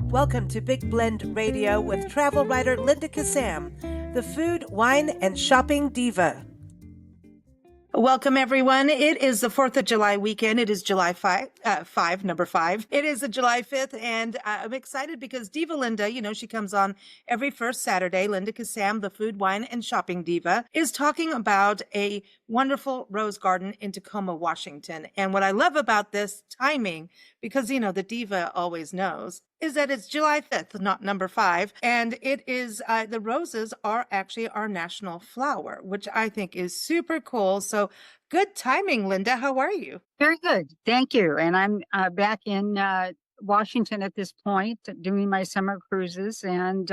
Welcome to Big Blend Radio with travel writer Linda Kissam, the food, wine, and shopping diva. Welcome, everyone. It is the 4th of July weekend. It is July 5, number 5. It is July 5th, and I'm excited because Diva Linda, she comes on every first Saturday. Linda Kissam, the food, wine, and shopping diva, is talking about a wonderful rose garden in Tacoma, Washington. And what I love about this timing, because, the diva always knows, is that it's July 5th, not number 5. And it is, the roses are actually our national flower, which I think is super cool. So good timing, Linda. How are you? Very good. Thank you. And I'm back in Washington at this point doing my summer cruises. And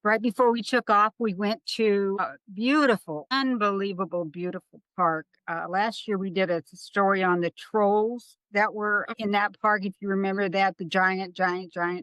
right before we took off, we went to a beautiful, unbelievable, beautiful park. Last year, we did a story on the trolls that were in that park. If you remember that, the giant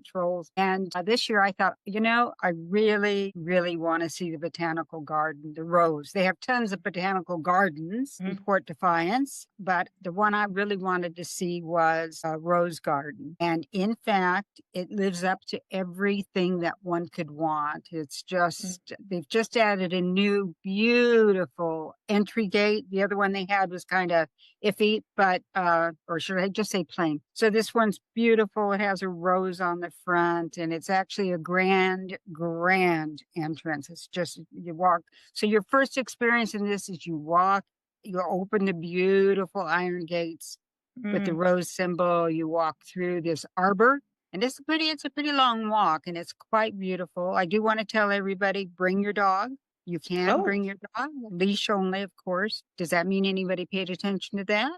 trolls. And this year I thought, I really, really want to see the botanical garden, the rose. They have tons of botanical gardens in Point Defiance, but the one I really wanted to see was a rose garden. And in fact, it lives up to everything that one could want. It's just, they've just added a new, beautiful entry gate. The other one they had was kind of iffy, but, or should I just say plain? So this one's beautiful. It has a rose on the front, and it's actually a grand entrance. It's just, you walk. So your first experience in this is you walk, you open the beautiful iron gates with the rose symbol. You walk through this arbor, and it's a pretty long walk, and it's quite beautiful. I do want to tell everybody, bring your dog. You can bring your dog, leash only, of course. Does that mean anybody paid attention to that?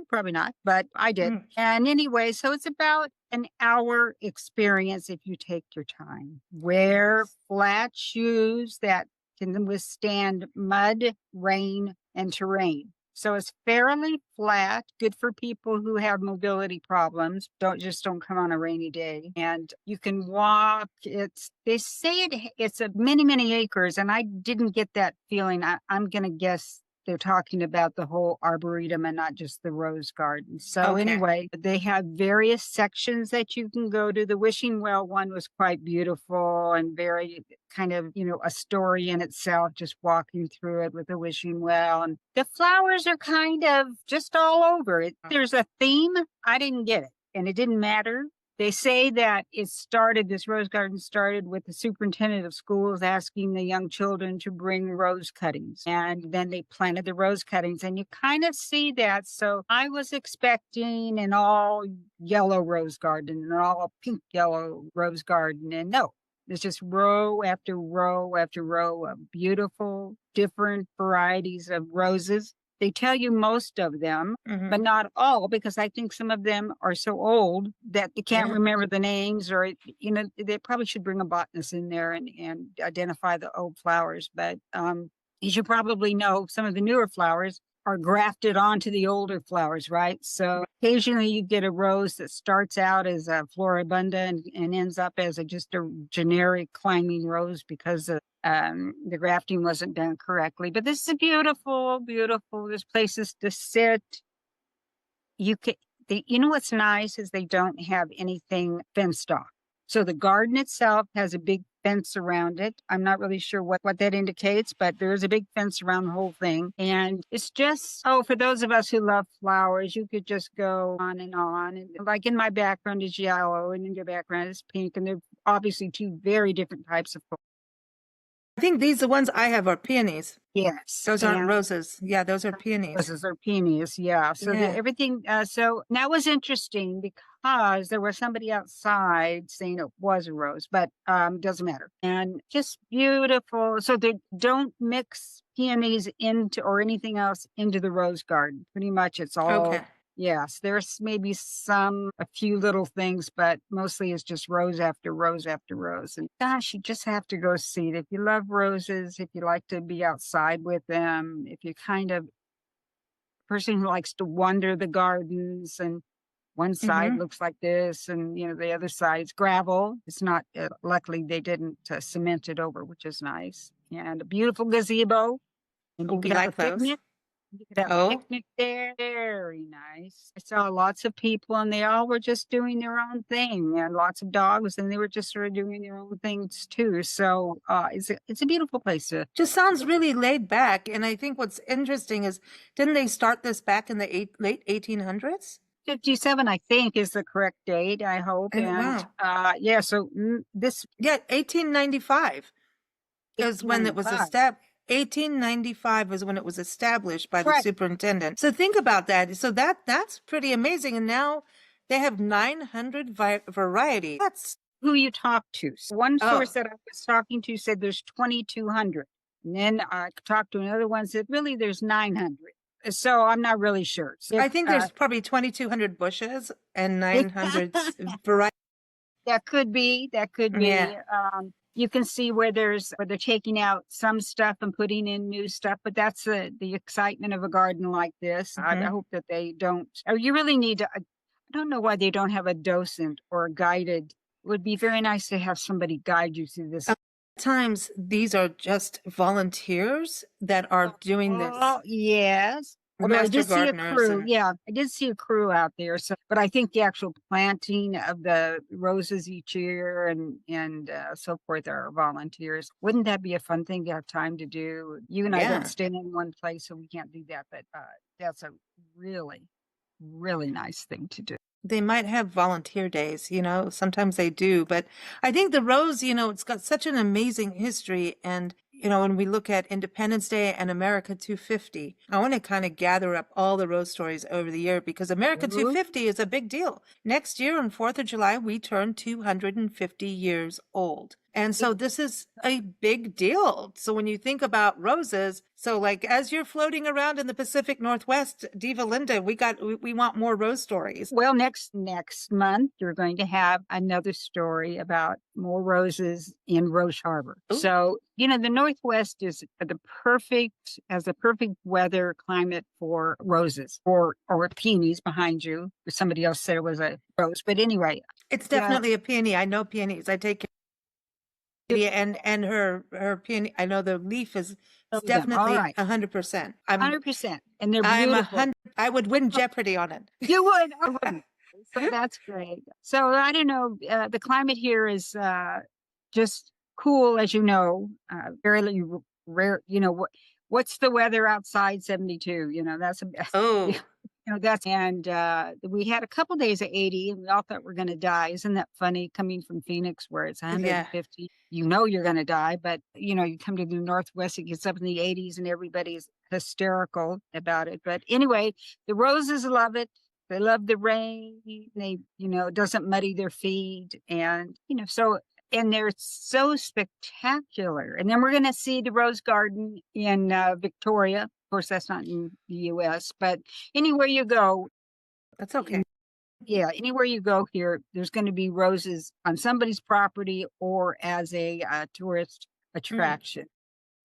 Probably not, but I did. And anyway, so it's about an hour experience if you take your time. Wear flat shoes that can withstand mud, rain, and terrain. So it's fairly flat, good for people who have mobility problems. Don't come on a rainy day. And you can walk. They say it's a many acres, and I didn't get that feeling. I'm gonna guess they're talking about the whole arboretum and not just the rose garden. So anyway, they have various sections that you can go to. The wishing well one was quite beautiful and very kind of, a story in itself, just walking through it with the wishing well. And the flowers are kind of just all over it. There's a theme. I didn't get it, and it didn't matter. They say that this rose garden started with the superintendent of schools asking the young children to bring rose cuttings. And then they planted the rose cuttings, and you kind of see that. So I was expecting an all yellow rose garden, an all pink yellow rose garden. And no, it's just row after row after row of beautiful, different varieties of roses. They tell you most of them, but not all, because I think some of them are so old that they can't remember the names, or, they probably should bring a botanist in there and identify the old flowers. But as you probably know, some of the newer flowers are grafted onto the older flowers, right? So occasionally you get a rose that starts out as a floribunda and ends up as just a generic climbing rose because of the grafting wasn't done correctly. But this is beautiful. There's places to sit. What's nice is they don't have anything fenced off. So the garden itself has a big fence around it. I'm not really sure what that indicates, but there is a big fence around the whole thing. And it's just, for those of us who love flowers, you could just go on and on. And like in my background is yellow, and in your background is pink. And they're obviously two very different types of flowers. I think the ones I have are peonies. Yes. Those aren't roses. Yeah, those are peonies. Roses are peonies, yeah. So everything, so that was interesting because there was somebody outside saying it was a rose, but doesn't matter. And just beautiful. So they don't mix peonies into or anything else into the rose garden. Pretty much it's all Yes, there's maybe a few little things, but mostly it's just rows after rows after rows. And gosh, you just have to go see it. If you love roses, if you like to be outside with them, if you're kind of person who likes to wander the gardens, and one side looks like this and, the other side's gravel. It's not, luckily they didn't cement it over, which is nice. And a beautiful gazebo. And we like those. You could have a Oh, picnic there. Very nice. I saw lots of people and they all were just doing their own thing, and lots of dogs and they were just sort of doing their own things too. So it's a beautiful place to just sounds really laid back. And I think what's interesting is, didn't they start this back in the late 1800s? 57, I think, is the correct date, I hope. And And wow. yeah, so this Yeah, 1895 is when it was 1895. established. 1895 was when it was established by the Correct. superintendent. So think about that. So that's pretty amazing. And now they have 900 variety. That's Who you talk to. So one oh, source that I was talking to said there's 2,200. And then I talked to another one said really there's 900. So I'm not really sure. So, I think there's probably 2,200 bushes and 900 variety. that could be. That could be. Yeah. You can see where they're taking out some stuff and putting in new stuff, but that's the excitement of a garden like this. I Mhm. hope that they don't. Or you really need to. I don't know why they don't have a docent or a guided. It would be very nice to have somebody guide you through this. Times these are just volunteers that are doing this. Oh, yes. The Although I master did see a gardeners crew. and Yeah, I did see a crew out there. So, but I think the actual planting of the roses each year and so forth are volunteers. Wouldn't that be a fun thing to have time to do? You and I yeah. don't stay in one place, so we can't do that. But that's a really, really nice thing to do. They might have volunteer days, sometimes they do, but I think the rose, it's got such an amazing history. And, when we look at Independence Day and America 250, I want to kind of gather up all the rose stories over the year because America 250 is a big deal. Next year on 4th of July, we turn 250 years old. And so this is a big deal. So when you think about roses, so like as you're floating around in the Pacific Northwest, Diva Linda, we want more rose stories. Well, next month you're going to have another story about more roses in Roche Harbor. Ooh. So, the Northwest is has the perfect weather climate for roses or peonies behind you. Somebody else said it was a rose, but anyway, It's definitely a peony. I know peonies. I take and her peony. I know the leaf is definitely 100%. 100%, and they're I'm beautiful. 100. I would win Jeopardy on it. You would. I wouldn't. So that's great. So I don't know. The climate here is just cool, as you know. Fairly rare. What's the weather outside? 72. That's a Oh, that's and we had a couple days of 80, and we all thought we're going to die. Isn't that funny? Coming from Phoenix, where it's 150, you're going to die. But you come to the Northwest, it gets up in the 80s, and everybody's hysterical about it. But anyway, the roses love it. They love the rain. They, it doesn't muddy their feet. And, and they're so spectacular. And then we're going to see the Rose Garden in Victoria. Of course, that's not in the US, but anywhere you go. that's okay. Yeah, anywhere you go here, there's going to be roses on somebody's property or as a tourist attraction.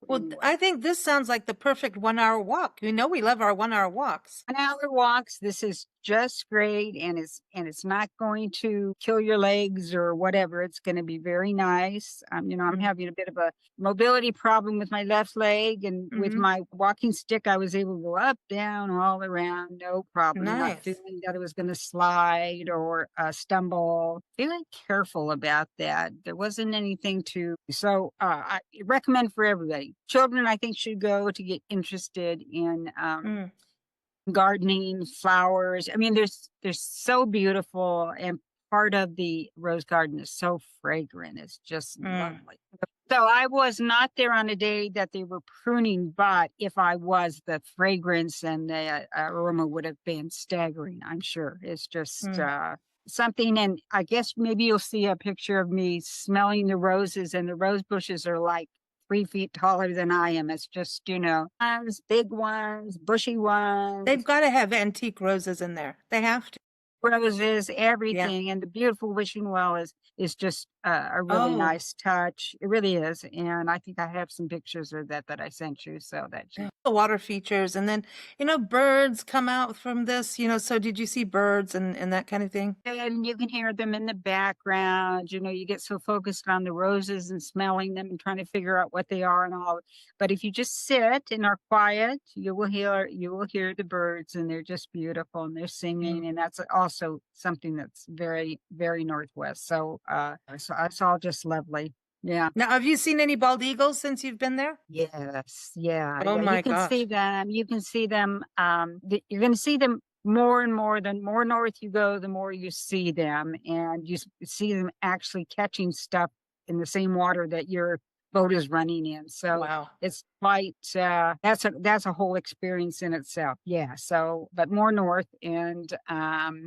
Well, I think this sounds like the perfect 1 hour walk. We love our 1 hour walks. 1 hour walks. This is just great, and it's not going to kill your legs or whatever. It's going to be very nice. I'm having a bit of a mobility problem with my left leg, and with my walking stick, I was able to go up, down, all around, no problem. Nice. Not feeling that it was going to slide or stumble. Feeling careful about that. There wasn't anything to. So I recommend for everybody. Children, I think, should go to get interested in gardening, flowers. I mean, they're so beautiful, and part of the rose garden is so fragrant. It's just lovely. So I was not there on a day that they were pruning, but if I was, the fragrance and the aroma would have been staggering, I'm sure. It's just something. And I guess maybe you'll see a picture of me smelling the roses, and the rose bushes are like 3 feet taller than I am. It's just, big ones, bushy ones. They've got to have antique roses in there. They have to. roses, Yeah. everything, and the beautiful wishing well is just a really Oh, nice touch. It really is, and I think I have some pictures of that I sent you, so that you. the water features. And then, birds come out from this, so did you see birds and that kind of thing? And you can hear them in the background. You get so focused on the roses and smelling them and trying to figure out what they are and all. But if you just sit and are quiet, you will hear the birds, and they're just beautiful, and they're singing, and that's also something that's very, very Northwest. So it's all just lovely. Yeah. Now, have you seen any bald eagles since you've been there? Yes. Yeah. Oh Yeah. You my can see gosh. them. You can see them. You're going to see them more and more. The more north you go, the more you see them, and see them actually catching stuff in the same water that your boat is running in. So Wow. it's quite. That's a whole experience in itself. Yeah. So, but more north, and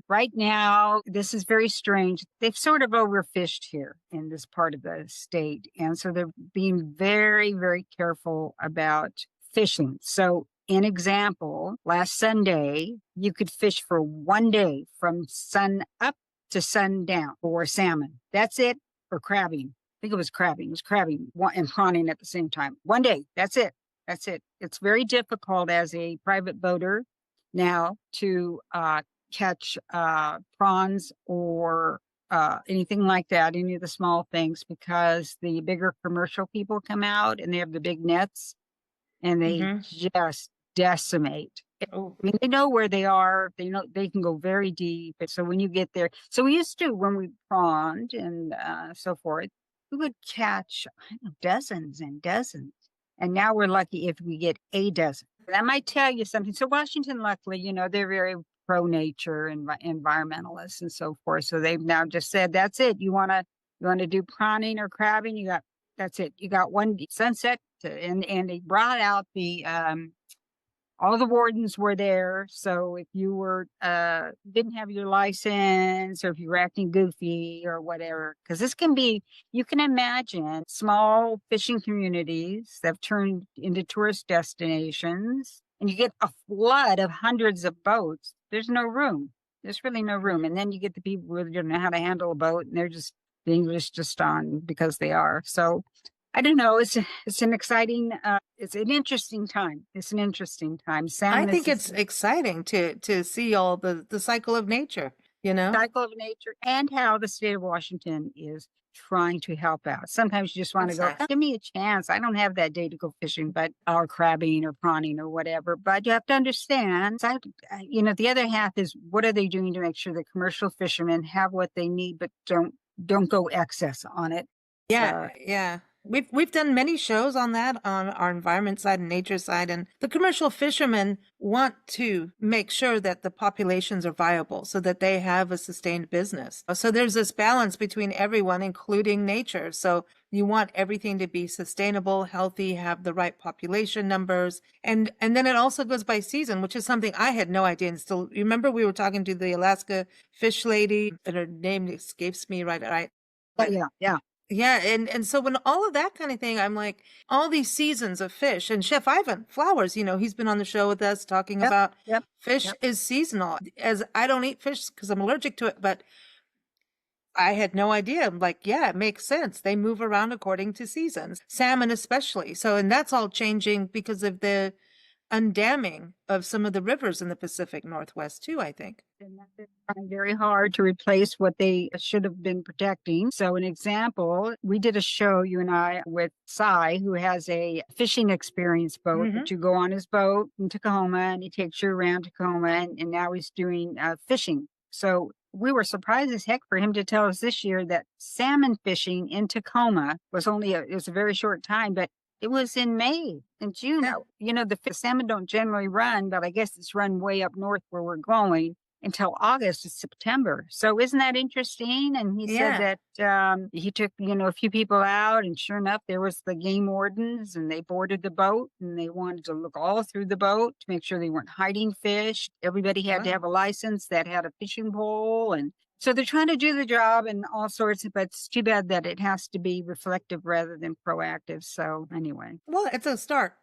right now this is very strange. They've sort of overfished here in this part of the state, and so they're being very, very careful about fishing. So, an example, last Sunday, you could fish for one day from sun up to sundown for salmon. That's it. For crabbing. I think it was crabbing. It was crabbing and prawning at the same time. One day. That's it. That's it. It's very difficult as a private boater now to catch prawns or anything like that, any of the small things, because the bigger commercial people come out and they have the big nets and they Mm-hmm. just decimate. I Oh, mean, they know where they are. They know they can go very deep. And so when you get there, so we used to, when we prawned and so forth, we would catch, I don't know, dozens and dozens. And now we're lucky if we get a dozen. That might tell you something. So Washington, luckily, they're very pro nature and environmentalists and so forth. So they've now just said, that's it. You want to do prawning or crabbing? That's it. You got one sunset and they brought out the all the wardens were there. So if you were didn't have your license, or if you were acting goofy or whatever, because this can be, you can imagine small fishing communities that have turned into tourist destinations, and you get a flood of hundreds of boats. There's no room. There's really no room. And then you get the people who don't know how to handle a boat, and they're just the English just on because they are. So I don't know. It's an exciting. It's an interesting time. It's an interesting time. I Salmon is think the it's exciting to see all the cycle of nature, cycle of nature, and how the state of Washington is trying to help out. Sometimes you just want to That's go, nice. give me a chance. I don't have that day to go fishing, or crabbing or prawning or whatever. But you have to understand. The other half is, what are they doing to make sure the commercial fishermen have what they need, but don't go excess on it. Yeah, yeah. We've done many shows on that, on our environment side and nature side, and the commercial fishermen want to make sure that the populations are viable so that they have a sustained business. So there's this balance between everyone, including nature. So you want everything to be sustainable, healthy, have the right population numbers. And then it also goes by season, which is something I had no idea. And still, you remember we were talking to the Alaska fish lady, and her name escapes me right. Yeah, yeah. Yeah, and so when all of that kind of thing, I'm like, all these seasons of fish, and Chef Ivan Flowers, he's been on the show with us talking Yep, about yep, fish yep. is seasonal. As I don't eat fish because I'm allergic to it, but I had no idea. I'm like, yeah, it makes sense. They move around according to seasons, salmon especially. So, and that's all changing because of the undamming of some of the rivers in the Pacific Northwest too, I think. And they're trying very hard to replace what they should have been protecting. So, an example, we did a show, you and I, with Cy, who has a fishing experience boat Mm-hmm. that you go on his boat in Tacoma, and he takes you around Tacoma, and now he's doing fishing. So, we were surprised as heck for him to tell us this year that salmon fishing in Tacoma it was a very short time, but it was in May and June. Yeah. The salmon don't generally run, but I guess it's run way up north where we're going until August or September. So isn't that interesting? And he said Yeah. that he took, a few people out, and sure enough, there was the game wardens, and they boarded the boat, and they wanted to look all through the boat to make sure they weren't hiding fish. Everybody had to Wow. have a license that had a fishing pole, and so they're trying to do the job and all sorts, but it's too bad that it has to be reflective rather than proactive. So anyway. Well, it's a start,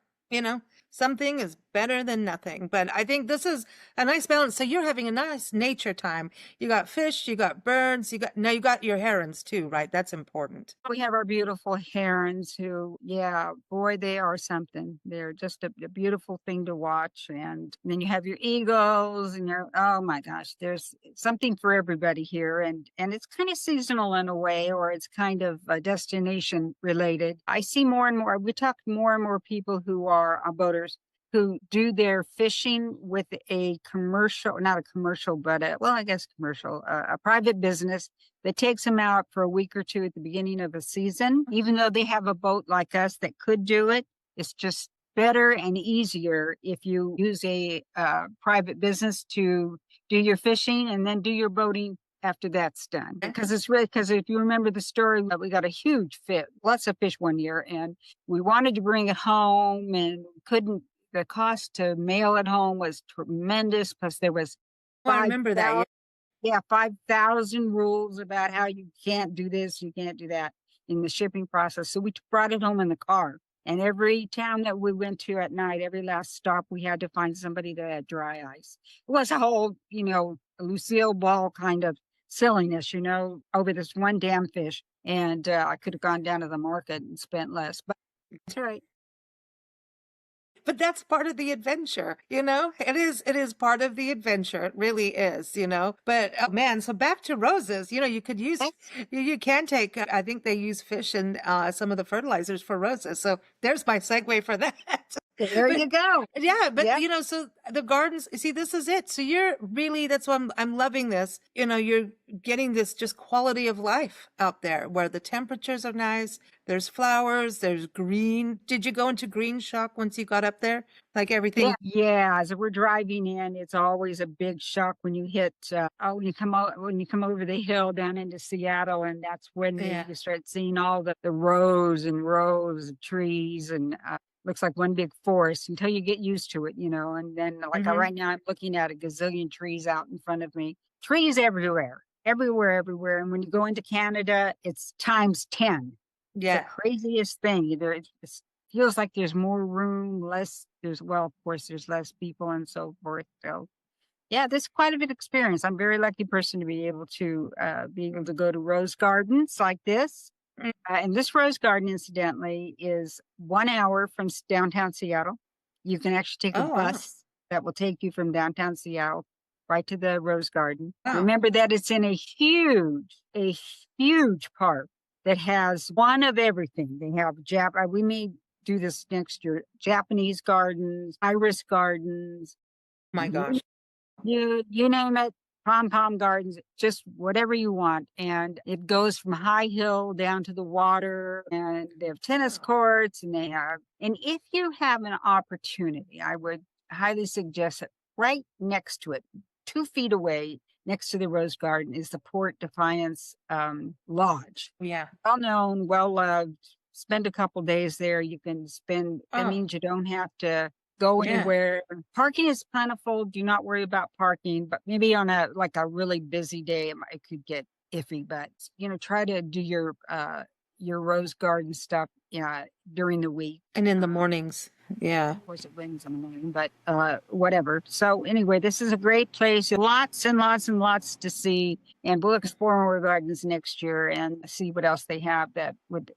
something is Better than nothing. But I think this is a nice balance. So you're having a nice nature time. You got fish, you got birds, you got your herons too, right? That's important. We have our beautiful herons who, yeah, boy, they are something. They're just a beautiful thing to watch. And then you have your eagles and oh my gosh, there's something for everybody here. And it's kind of seasonal in a way, or it's kind of destination related. I see more and more, we talk to more and more people who are boaters who do their fishing with a commercial, not a commercial, but I guess commercial, a private business that takes them out for a week or two at the beginning of a season. Even though they have a boat like us that could do it, it's just better and easier if you use a private business to do your fishing and then do your boating after that's done. Because if you remember the story, we got a huge fish, lots of fish one year, and we wanted to bring it home and couldn't. The cost to mail it home was tremendous. Plus, there was I remember that. Yeah, 5,000 rules about how you can't do this, you can't do that in the shipping process. So we brought it home in the car. And every town that we went to at night, every last stop, we had to find somebody that had dry ice. It was a whole, Lucille Ball kind of silliness, over this one damn fish. And I could have gone down to the market and spent less. But that's right. But that's part of the adventure, it is part of the adventure. It really is, but oh man, so back to roses, you could use, you can take, I think they use fish and some of the fertilizers for roses. So there's my segue for that. There you go. Yeah. But so the gardens, see, this is it. So you're really, that's why I'm loving this. You're getting this just quality of life out there where the temperatures are nice. There's flowers, there's green. Did you go into green shock once you got up there? Like everything? Yeah. As we're driving in, it's always a big shock when you hit, when you come over the hill down into Seattle, and that's when you start seeing all the rows and rows of trees, and looks like one big forest until you get used to it, and then right now I'm looking at a gazillion trees out in front of me. Trees everywhere. And when you go into Canada, it's times 10. Yeah. The craziest thing. It feels like there's more room, of course, there's less people and so forth. So yeah, this is quite a bit of experience. I'm a very lucky person to be able to go to rose gardens like this. And this rose garden, incidentally, is 1 hour from downtown Seattle. You can actually take a bus that will take you from downtown Seattle right to the rose garden. Remember that it's in a huge park that has one of everything. They have we may do this next year. Japanese gardens, iris gardens. My gosh. You name it. Pom-pom gardens, just whatever you want. And it goes from high hill down to the water, and they have tennis courts, and if you have an opportunity, I would highly suggest that right next to it, 2 feet away, next to the Rose Garden, is the Point Defiance Lodge. Yeah. Well known, well loved. Spend a couple days there. You can spend, that means you don't have to go anywhere. Parking is plentiful. Do not worry about parking, but maybe on a really busy day, it could get iffy, but try to do your rose garden stuff during the week. And in the mornings. Yeah. Of course it rains in the morning, but whatever. So anyway, this is a great place. Lots and lots and lots to see. And we'll explore more gardens next year and see what else they have that would,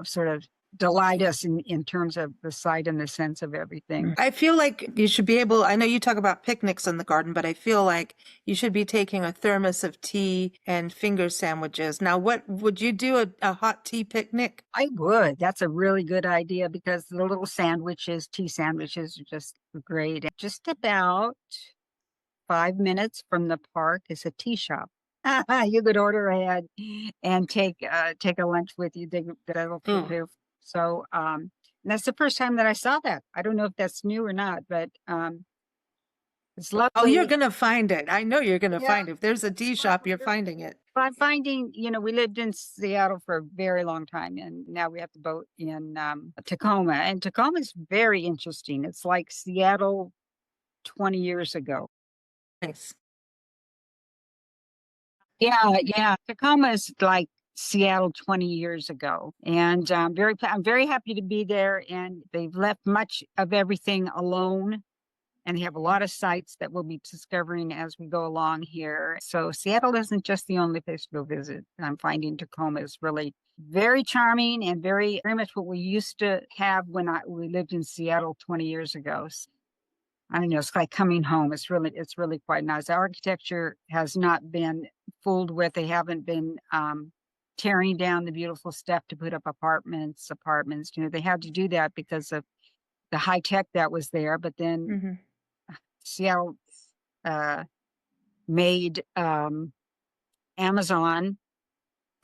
sort of delight us in terms of the sight and the sense of everything. I feel like you should be able, I know you talk about picnics in the garden, but I feel like you should be taking a thermos of tea and finger sandwiches. Now, what would you do a hot tea picnic? I would. That's a really good idea because the little tea sandwiches are just great. Just about 5 minutes from the park is a tea shop. You could order ahead and take a lunch with you. That'll do. So that's the first time that I saw that. I don't know if that's new or not, but it's lovely. Oh, you're going to find it. I know you're going to find it. If there's a tea shop, you're finding it. I'm finding, we lived in Seattle for a very long time, and now we have to boat in Tacoma. And Tacoma is very interesting. It's like Seattle 20 years ago. Nice. Yeah. Tacoma is like Seattle 20 years ago. And I'm very happy to be there. And they've left much of everything alone. And they have a lot of sites that we'll be discovering as we go along here. So Seattle isn't just the only place to go visit. I'm finding Tacoma is really very charming and very much what we used to have when we lived in Seattle 20 years ago. I don't know, it's like coming home. It's really quite nice. The architecture has not been fooled with. They haven't been tearing down the beautiful stuff to put up apartments. They had to do that because of the high tech that was there. But then Seattle made Amazon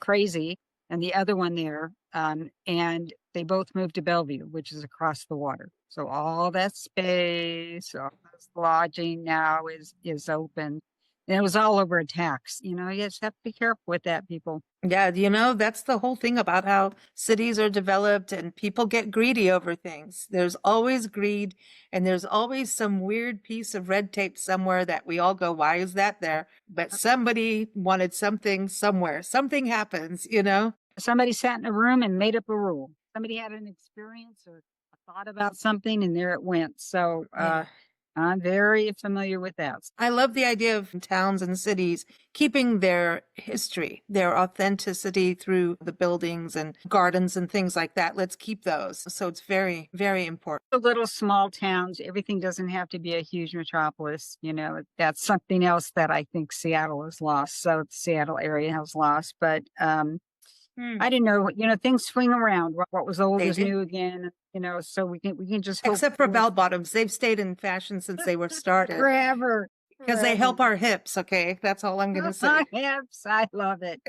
crazy and the other one there. And they both moved to Bellevue, which is across the water. So all that space, all this lodging now is open. And it was all over a tax. You just have to be careful with that, people. Yeah, that's the whole thing about how cities are developed and people get greedy over things. There's always greed and there's always some weird piece of red tape somewhere that we all go, why is that there? But somebody wanted something somewhere. Something happens, Somebody sat in a room and made up a rule. Somebody had an experience or a thought about something and there it went. So I'm very familiar with that. I love the idea of towns and cities keeping their history, their authenticity through the buildings and gardens and things like that. Let's keep those. So it's very, very important. The little small towns, everything doesn't have to be a huge metropolis. That's something else that I think Seattle has lost. So the Seattle area has lost. But I didn't know, things swing around. What was old is new again, so we can just hope. Except for bell bottoms. They've stayed in fashion since they were started. Forever. Because they help our hips, okay? That's all I'm going to say. My hips, I love it.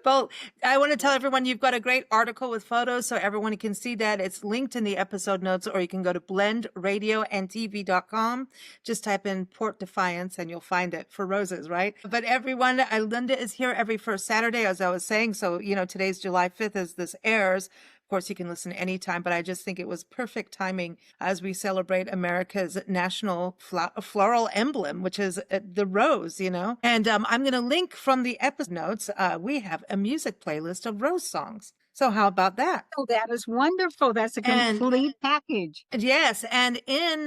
Well, I want to tell everyone you've got a great article with photos so everyone can see that. It's linked in the episode notes, or you can go to blendradioandtv.com. Just type in Port Defiance and you'll find it for roses, right? But everyone, Linda is here every first Saturday, as I was saying. So, today's July 5th as this airs. Of course, you can listen anytime, but I just think it was perfect timing as we celebrate America's national floral emblem, which is the rose, And I'm going to link from the episode notes. We have a music playlist of rose songs. So how about that? Oh, that is wonderful. That's a complete package. Yes. And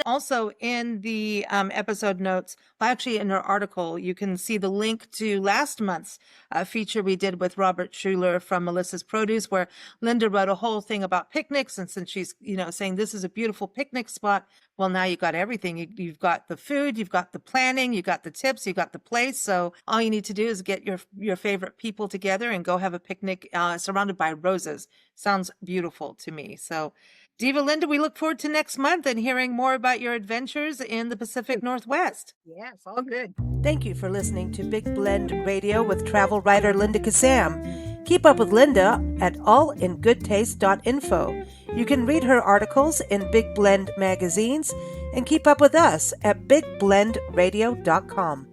also in the episode notes, actually in her article, you can see the link to last month's feature we did with Robert Schuler from Melissa's Produce, where Linda wrote a whole thing about picnics. And since she's, saying this is a beautiful picnic spot, well, now you've got everything. You've got the food, you've got the planning, you've got the tips, you've got the place. So all you need to do is get your favorite people together and go have a picnic surrounded by roses. Sounds beautiful to me. So Diva Linda, we look forward to next month and hearing more about your adventures in the Pacific Northwest. Yes, all good. Thank you for listening to Big Blend Radio with travel writer Linda Kissam. Keep up with Linda at allingoodtaste.info. You can read her articles in Big Blend magazines and keep up with us at bigblendradio.com.